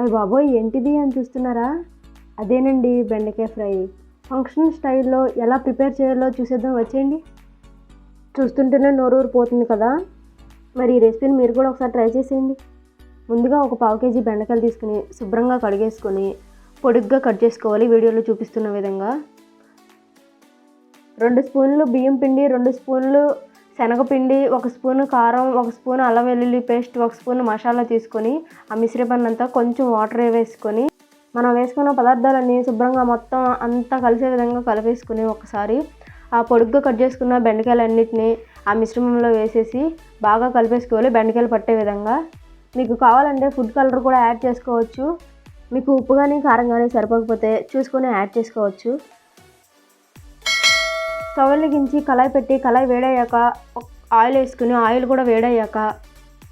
అయ్య బాబోయ్ ఏంటిది అని చూస్తున్నారా? అదేనండి బెండకాయ ఫ్రై. ఫంక్షన్ స్టైల్లో ఎలా ప్రిపేర్ చేయాలో చూసేద్దాం వచ్చేయండి. చూస్తుంటేనే నోరూరిపోతుంది కదా. మరి ఈ రెసిపీని మీరు కూడా ఒకసారి ట్రై చేసేయండి. ముందుగా ఒక పావు కేజీ బెండకాయలు తీసుకుని శుభ్రంగా కడిగేసుకొని పొడుగ్గా కట్ చేసుకోవాలి వీడియోలో చూపిస్తున్న విధంగా. 2 స్పూన్లు బియ్యం పిండి, 2 స్పూన్లు శనగపిండి, 1 స్పూను కారం, 1 స్పూను అల్లం వెల్లుల్లి పేస్ట్, 1 స్పూను మసాలా తీసుకొని ఆ మిశ్రమాన్ని అంతా కొంచెం వాటర్ వేసుకొని మనం వేసుకున్న పదార్థాలన్నీ శుభ్రంగా మొత్తం అంతా కలిసే విధంగా కలిపేసుకుని ఒకసారి ఆ పొడుగ్గా కట్ చేసుకున్న బెండకాయలన్నిటిని ఆ మిశ్రమంలో వేసేసి బాగా కలిపేసుకోవాలి బెండకాయలు పట్టే విధంగా. మీకు కావాలంటే ఫుడ్ కలర్ కూడా యాడ్ చేసుకోవచ్చు. మీకు ఉప్పు కానీ కారం కానీ సరిపోకపోతే చూసుకొని యాడ్ చేసుకోవచ్చు. స్టవ్ వెలిగించి కళాయి పెట్టి కళాయి వేడయ్యాక ఆయిల్ వేసుకుని ఆయిల్ కూడా వేడయ్యాక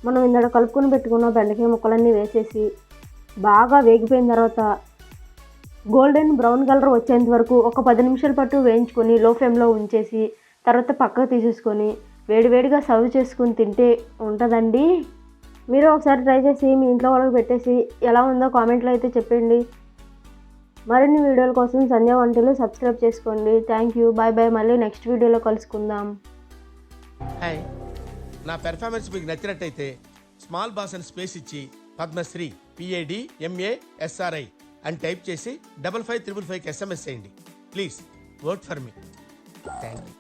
మనం ఇందాక కలుపుకొని పెట్టుకున్న బెండకాయ ముక్కలన్నీ వేసేసి బాగా వేగిపోయిన తర్వాత గోల్డెన్ బ్రౌన్ కలర్ వచ్చేంత వరకు ఒక 10 నిమిషాల పాటు వేయించుకొని లో ఫ్లేమ్లో ఉంచేసి తర్వాత పక్కకు తీసేసుకొని వేడివేడిగా సర్వ్ చేసుకుని తింటే ఉంటుందండి. మీరు ఒకసారి ట్రై చేసి మీ ఇంట్లో వాళ్ళకి పెట్టేసి ఎలా ఉందో కామెంట్లో అయితే చెప్పండి. మరిన్ని వీడియోల కోసం సంధ్యా వంటలు సబ్స్క్రైబ్ చేసుకోండి. Thank you. Bye bye. మళ్ళీ నెక్స్ట్ వీడియోలో కలుసుకుందాం. హాయ్, నా పెర్ఫార్మెన్స్ మీకు నచ్చినట్టయితే స్మాల్ బాస్ అని స్పేస్ ఇచ్చి పద్మశ్రీ PADMASRI అని టైప్ చేసి 5555కి SMS చేయండి. Please vote for me. Thank you.